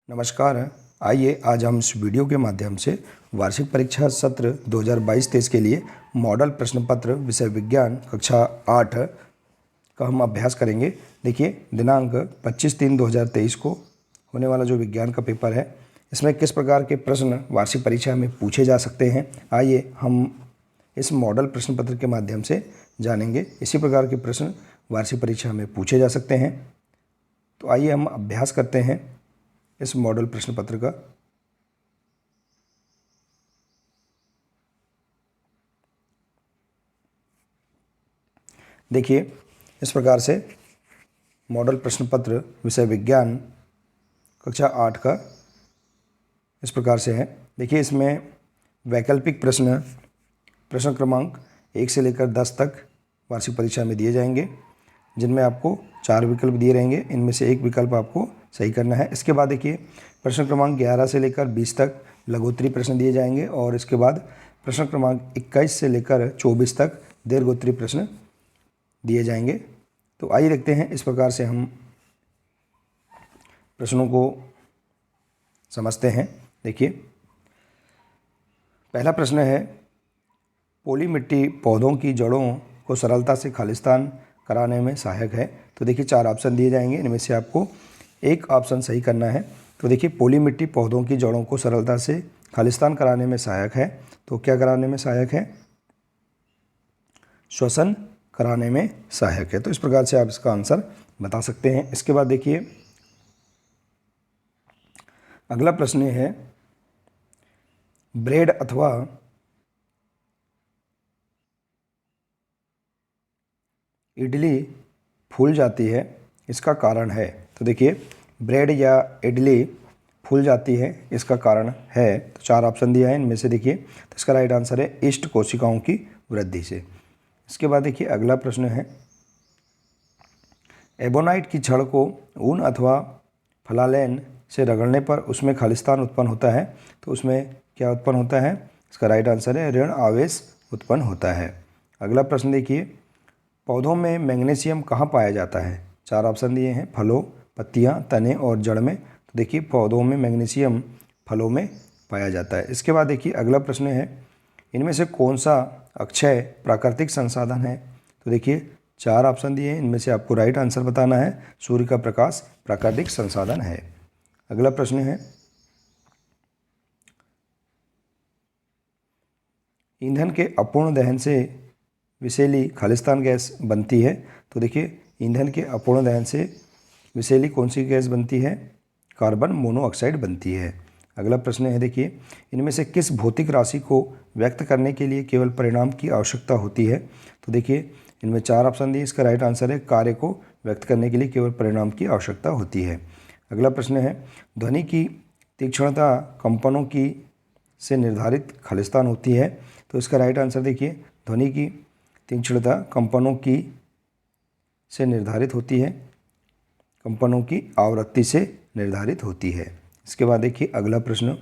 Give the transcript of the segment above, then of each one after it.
नमस्कार। आइए आज हम इस वीडियो के माध्यम से वार्षिक परीक्षा सत्र 2022-23 के लिए मॉडल प्रश्न पत्र विषय विज्ञान कक्षा 8 का हम अभ्यास करेंगे। देखिए, दिनांक 25/3/2023 को होने वाला जो विज्ञान का पेपर है, इसमें किस प्रकार के प्रश्न वार्षिक परीक्षा में पूछे जा सकते हैं, आइए हम इस मॉडल प्रश्न पत्र के माध्यम से जानेंगे। इसी प्रकार के प्रश्न वार्षिक परीक्षा में पूछे जा सकते हैं। तो आइए हम अभ्यास करते हैं इस मॉडल प्रश्न पत्र का। देखिए, इस प्रकार से मॉडल प्रश्न पत्र विषय विज्ञान कक्षा 8 का इस प्रकार से है। देखिए, इसमें वैकल्पिक प्रश्न क्रमांक 1 से लेकर 10 तक वार्षिक परीक्षा में दिए जाएंगे, जिनमें आपको 4 विकल्प दिए रहेंगे। इनमें से एक विकल्प आपको सही करना है। इसके बाद देखिए, प्रश्न क्रमांक 11 से लेकर 20 तक लघुत्तरीय प्रश्न दिए जाएंगे और इसके बाद प्रश्न क्रमांक 21 से लेकर 24 तक दीर्घोत्तरीय प्रश्न दिए जाएंगे। तो आइए देखते हैं इस प्रकार से हम प्रश्नों को समझते हैं। देखिए, पहला प्रश्न है, पोली मिट्टी पौधों की जड़ों को सरलता से खालिस्तान कराने में सहायक है। तो देखिए, 4 ऑप्शन दिए जाएंगे, इनमें से आपको एक ऑप्शन सही करना है। तो देखिए, पोली मिट्टी पौधों की जड़ों को सरलता से खालिस्तान कराने में सहायक है। तो क्या कराने में सहायक है? श्वसन कराने में सहायक है। तो इस प्रकार से आप इसका आंसर बता सकते हैं। इसके बाद देखिए, अगला प्रश्न है, ब्रेड अथवा इडली फूल जाती है, इसका कारण है। तो देखिए, ब्रेड या इडली फूल जाती है, इसका कारण है। तो 4 ऑप्शन दिया है, इनमें से देखिए, तो इसका राइट आंसर है ईस्ट कोशिकाओं की वृद्धि से। इसके बाद देखिए, अगला प्रश्न है, एबोनाइट की छड़ को ऊन अथवा फलालेन से रगड़ने पर उसमें खालिस्तान उत्पन्न होता है। तो उसमें क्या उत्पन्न होता है? इसका राइट आंसर है ऋण आवेश उत्पन्न होता है। अगला प्रश्न देखिए, पौधों में मैग्नीशियम कहाँ पाया जाता है? 4 ऑप्शन दिए हैं, फलों, पत्तियाँ, तने और जड़ में। तो देखिए, पौधों में मैग्नीशियम फलों में पाया जाता है। इसके बाद देखिए, अगला प्रश्न है, इनमें से कौन सा अक्षय प्राकृतिक संसाधन है? तो देखिए, 4 ऑप्शन दिए हैं, इनमें से आपको राइट आंसर बताना है सूर्य का प्रकाश प्राकृतिक संसाधन है। अगला प्रश्न है, ईंधन के अपूर्ण दहन से विषैली खालिस्तान गैस बनती है। तो देखिए, ईंधन के अपूर्ण दहन से विषैली कौन सी गैस बनती है? कार्बन मोनोऑक्साइड बनती है। अगला प्रश्न है, देखिए, इनमें से किस भौतिक राशि को व्यक्त करने के लिए केवल परिणाम की आवश्यकता होती है? तो देखिए, इनमें 4 ऑप्शन दिए, इसका राइट आंसर है कार्य को व्यक्त करने के लिए केवल परिणाम की आवश्यकता होती है। अगला प्रश्न है, ध्वनि की तीक्ष्णता कंपनों की से निर्धारित खालिस्तान होती है। तो इसका राइट आंसर देखिए, ध्वनि की तीक्ष्णता कंपनों की से निर्धारित होती है, कंपनों की आवृत्ति से निर्धारित होती है। इसके बाद देखिए, अगला प्रश्न,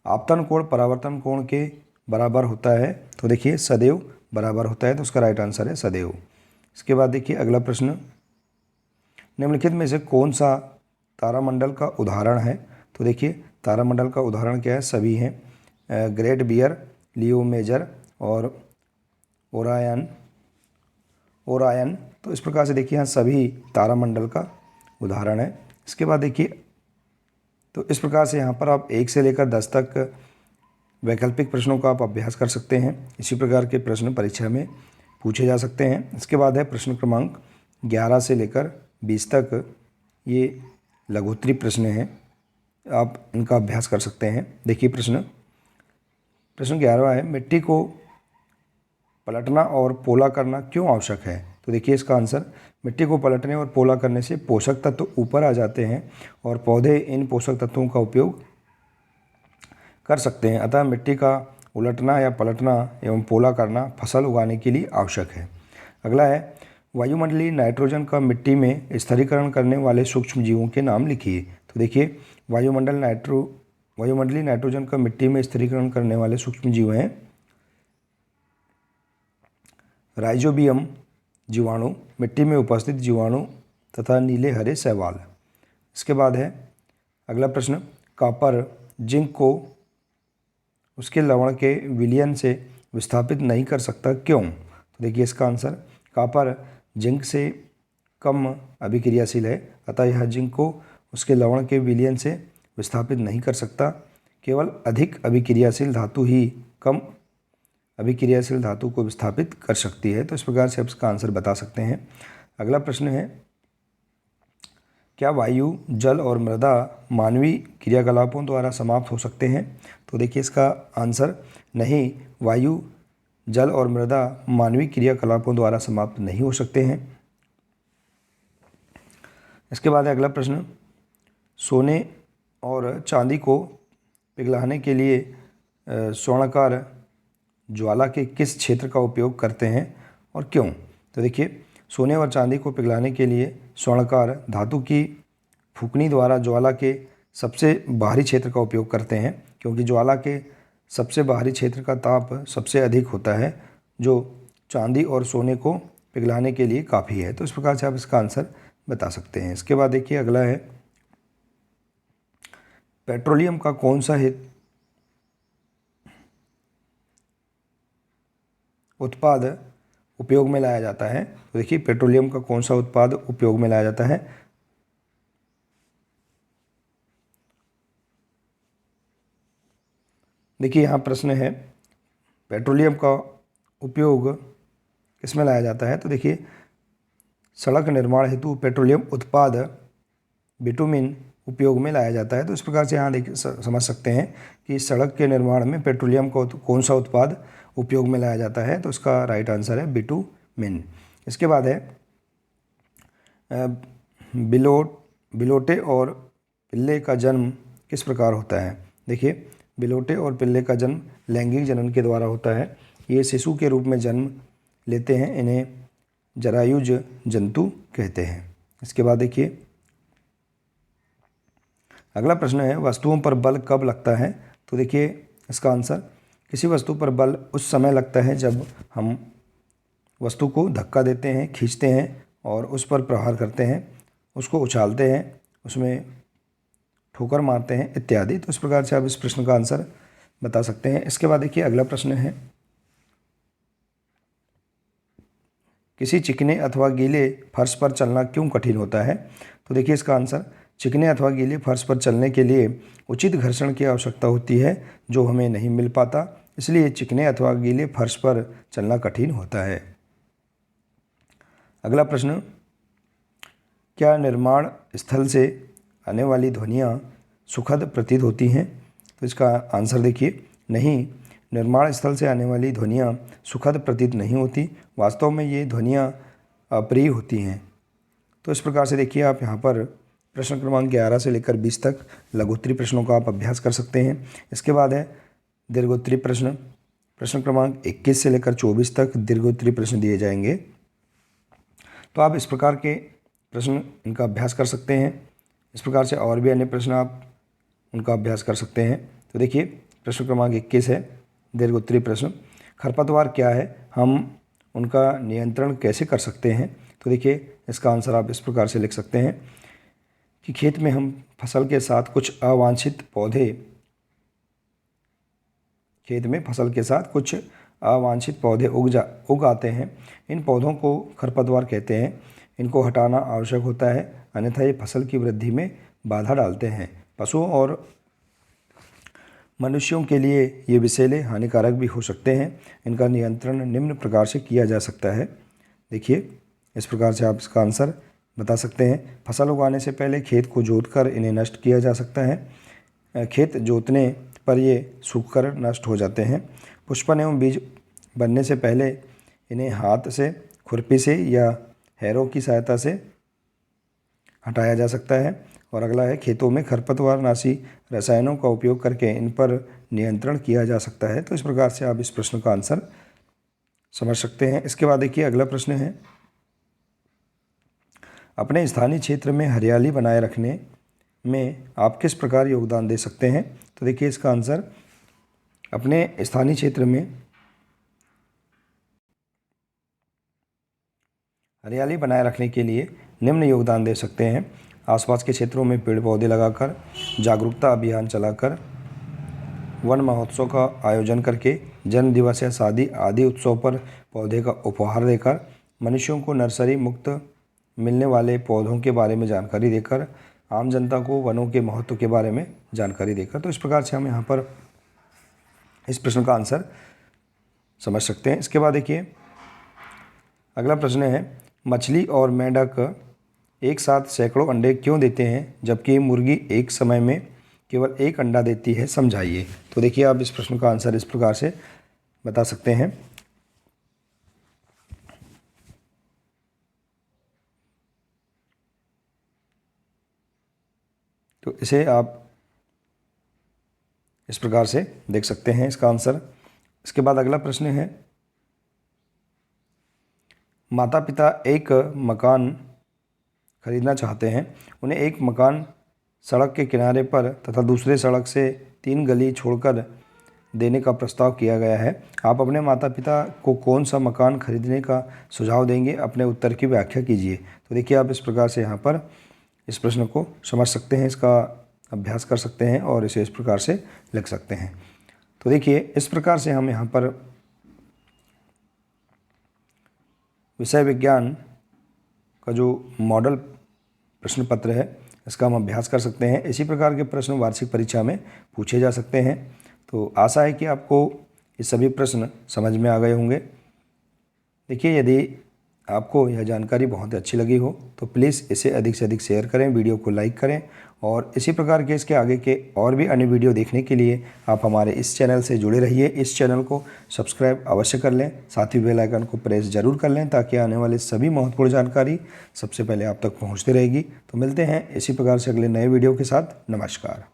आपतन कोण परावर्तन कोण के बराबर होता है। तो देखिए, सदैव बराबर होता है। तो उसका राइट आंसर है सदैव। इसके बाद देखिए, अगला प्रश्न, निम्नलिखित में से कौन सा तारामंडल का उदाहरण है? तो देखिए, तारामंडल का उदाहरण क्या है? सभी हैं, ग्रेट बियर, लियो मेजर और ओरायन। तो इस प्रकार से देखिए, यहाँ सभी तारामंडल का उदाहरण है। इसके बाद देखिए, तो इस प्रकार से यहाँ पर आप 1 से लेकर 10 तक वैकल्पिक प्रश्नों का आप अभ्यास कर सकते हैं। इसी प्रकार के प्रश्न परीक्षा में पूछे जा सकते हैं। इसके बाद है प्रश्न क्रमांक 11 से लेकर 20 तक, ये लघुत्तरीय प्रश्न हैं, आप इनका अभ्यास कर सकते हैं। देखिए, प्रश्न 11वां है, मिट्टी को पलटना और पोला करना क्यों आवश्यक है? तो देखिए, इसका आंसर, मिट्टी को पलटने और पोला करने से पोषक तत्व ऊपर आ जाते हैं और पौधे इन पोषक तत्वों का उपयोग कर सकते हैं। अतः मिट्टी का उलटना या पलटना एवं पोला करना फसल उगाने के लिए आवश्यक है। अगला है, वायुमंडलीय नाइट्रोजन का मिट्टी में स्थिरीकरण करने वाले सूक्ष्म जीवों के नाम लिखिए। तो देखिए, वायुमंडलीय नाइट्रोजन का मिट्टी में स्थिरीकरण करने वाले सूक्ष्म जीव हैं राइजोबियम जीवाणु, मिट्टी में उपस्थित जीवाणु तथा नीले हरे शैवाल। इसके बाद है अगला प्रश्न, कॉपर जिंक को उसके लवण के विलयन से विस्थापित नहीं कर सकता, क्यों? तो देखिए इसका आंसर, कॉपर जिंक से कम अभिक्रियाशील है, अतः यह जिंक को उसके लवण के विलयन से विस्थापित नहीं कर सकता। केवल अधिक अभिक्रियाशील धातु ही कम अभिक्रियाशील धातु को विस्थापित कर सकती है। तो इस प्रकार से आप इसका आंसर बता सकते हैं। अगला प्रश्न है, क्या वायु, जल और मृदा मानवीय क्रियाकलापों द्वारा समाप्त हो सकते हैं? तो देखिए इसका आंसर, नहीं, वायु, जल और मृदा मानवीय क्रियाकलापों द्वारा समाप्त नहीं हो सकते हैं। इसके बाद है अगला प्रश्न, सोने और चांदी को पिघलाने के लिए स्वर्णाकार ज्वाला के किस क्षेत्र का उपयोग करते हैं और क्यों? तो देखिए, सोने और चांदी को पिघलाने के लिए स्वर्णाकार धातु की फूकनी द्वारा ज्वाला के सबसे बाहरी क्षेत्र का उपयोग करते हैं, क्योंकि ज्वाला के सबसे बाहरी क्षेत्र का ताप सबसे अधिक होता है, जो चांदी और सोने को पिघलाने के लिए काफ़ी है। तो इस प्रकार से आप इसका आंसर बता सकते हैं। इसके बाद देखिए अगला है, पेट्रोलियम का कौन सा उत्पाद उपयोग में लाया जाता है? तो देखिए, पेट्रोलियम का कौन सा उत्पाद उपयोग में लाया जाता है? देखिए यहाँ प्रश्न है, पेट्रोलियम का उपयोग किसमें लाया जाता है? तो देखिए, सड़क निर्माण हेतु पेट्रोलियम उत्पाद बिटुमिन उपयोग में लाया जाता है। तो इस प्रकार से यहाँ देखिए समझ सकते हैं कि सड़क के निर्माण में पेट्रोलियम का कौन सा उत्पाद उपयोग में लाया जाता है। तो इसका राइट आंसर है बिटुमिन। इसके बाद है, बिलोटे और पिल्ले का जन्म किस प्रकार होता है? देखिए, बिलोटे और पिल्ले का जन्म लैंगिक जनन के द्वारा होता है। ये शिशु के रूप में जन्म लेते हैं, इन्हें जरायुज जंतु कहते हैं। इसके बाद देखिए अगला प्रश्न है, वस्तुओं पर बल कब लगता है? तो देखिए इसका आंसर, किसी वस्तु पर बल उस समय लगता है जब हम वस्तु को धक्का देते हैं, खींचते हैं और उस पर प्रहार करते हैं, उसको उछालते हैं, उसमें ठोकर मारते हैं इत्यादि। तो इस प्रकार से आप इस प्रश्न का आंसर बता सकते हैं। इसके बाद देखिए अगला प्रश्न है, किसी चिकने अथवा गीले फर्श पर चलना क्यों कठिन होता है? तो देखिए इसका आंसर, चिकने अथवा गीले फर्श पर चलने के लिए उचित घर्षण की आवश्यकता होती है, जो हमें नहीं मिल पाता, इसलिए चिकने अथवा गीले फर्श पर चलना कठिन होता है। अगला प्रश्न, क्या निर्माण स्थल से आने वाली ध्वनियाँ सुखद प्रतीत होती हैं? तो इसका आंसर देखिए, नहीं, निर्माण स्थल से आने वाली ध्वनियाँ सुखद प्रतीत नहीं होती, वास्तव में ये ध्वनियाँ अप्रिय होती हैं। तो इस प्रकार से देखिए आप यहाँ पर प्रश्न क्रमांक 11 से लेकर 20 तक लघुत्तरी प्रश्नों का आप अभ्यास कर सकते हैं। इसके बाद है दीर्घोत्तरी प्रश्न, प्रश्न क्रमांक 21 से लेकर 24 तक दीर्घोत्तरी प्रश्न दिए जाएंगे। तो आप इस प्रकार के प्रश्न इनका अभ्यास कर सकते हैं। इस प्रकार से और भी अन्य प्रश्न आप उनका अभ्यास कर सकते हैं। तो देखिए प्रश्न क्रमांक 21 है दीर्घोत्तरी प्रश्न, खरपतवार क्या है, हम उनका नियंत्रण कैसे कर सकते हैं? तो देखिए इसका आंसर आप इस प्रकार से लिख सकते हैं कि खेत में हम फसल के साथ कुछ अवांछित पौधे उग आते हैं। इन पौधों को खरपतवार कहते हैं। इनको हटाना आवश्यक होता है, अन्यथा ये फसल की वृद्धि में बाधा डालते हैं। पशुओं और मनुष्यों के लिए ये विषैले हानिकारक भी हो सकते हैं। इनका नियंत्रण निम्न प्रकार से किया जा सकता है। देखिए इस प्रकार से आप इसका आंसर बता सकते हैं। फसल उगाने से पहले खेत को जोतकर इन्हें नष्ट किया जा सकता है। खेत जोतने पर ये सूखकर नष्ट हो जाते हैं। पुष्पन एवं बीज बनने से पहले इन्हें हाथ से, खुरपी से या हैरों की सहायता से हटाया जा सकता है। और अगला है, खेतों में खरपतवार नाशी रसायनों का उपयोग करके इन पर नियंत्रण किया जा सकता है। तो इस प्रकार से आप इस प्रश्न का आंसर समझ सकते हैं। इसके बाद देखिए अगला प्रश्न है, अपने स्थानीय क्षेत्र में हरियाली बनाए रखने में आप किस प्रकार योगदान दे सकते हैं? तो देखिए इसका आंसर, अपने स्थानीय क्षेत्र में हरियाली बनाए रखने के लिए निम्न योगदान दे सकते हैं। आसपास के क्षेत्रों में पेड़ पौधे लगाकर, जागरूकता अभियान चलाकर, वन महोत्सव का आयोजन करके, जन्म दिवस या शादी आदि उत्सव पर पौधे का उपहार देकर, मनुष्यों को नर्सरी मुक्त मिलने वाले पौधों के बारे में जानकारी देकर, आम जनता को वनों के महत्व के बारे में जानकारी देकर। तो इस प्रकार से हम यहाँ पर इस प्रश्न का आंसर समझ सकते हैं। इसके बाद देखिए अगला प्रश्न है, मछली और मेंढक एक साथ सैकड़ों अंडे क्यों देते हैं जबकि मुर्गी एक समय में केवल एक अंडा देती है, समझाइए। तो देखिए आप इस प्रश्न का आंसर इस प्रकार से बता सकते हैं। तो इसे आप इस प्रकार से देख सकते हैं इसका आंसर। इसके बाद अगला प्रश्न है, माता पिता एक मकान खरीदना चाहते हैं। उन्हें एक मकान सड़क के किनारे पर तथा दूसरे सड़क से 3 गली छोड़कर देने का प्रस्ताव किया गया है। आप अपने माता पिता को कौन सा मकान खरीदने का सुझाव देंगे? अपने उत्तर की व्याख्या कीजिए। तो देखिए आप इस प्रकार से यहाँ पर इस प्रश्न को समझ सकते हैं, इसका अभ्यास कर सकते हैं और इसे इस प्रकार से लिख सकते हैं। तो देखिए इस प्रकार से हम यहाँ पर विषय विज्ञान का जो मॉडल प्रश्न पत्र है इसका हम अभ्यास कर सकते हैं। इसी प्रकार के प्रश्न वार्षिक परीक्षा में पूछे जा सकते हैं। तो आशा है कि आपको ये सभी प्रश्न समझ में आ गए होंगे। देखिए यदि आपको यह जानकारी बहुत अच्छी लगी हो तो प्लीज़ इसे अधिक से अधिक शेयर करें, वीडियो को लाइक करें और इसी प्रकार के इसके आगे के और भी अन्य वीडियो देखने के लिए आप हमारे इस चैनल से जुड़े रहिए। इस चैनल को सब्सक्राइब अवश्य कर लें, साथ ही बेल आइकन को प्रेस जरूर कर लें ताकि आने वाले सभी महत्वपूर्ण जानकारी सबसे पहले आप तक पहुँचती रहेगी। तो मिलते हैं इसी प्रकार से अगले नए वीडियो के साथ। नमस्कार।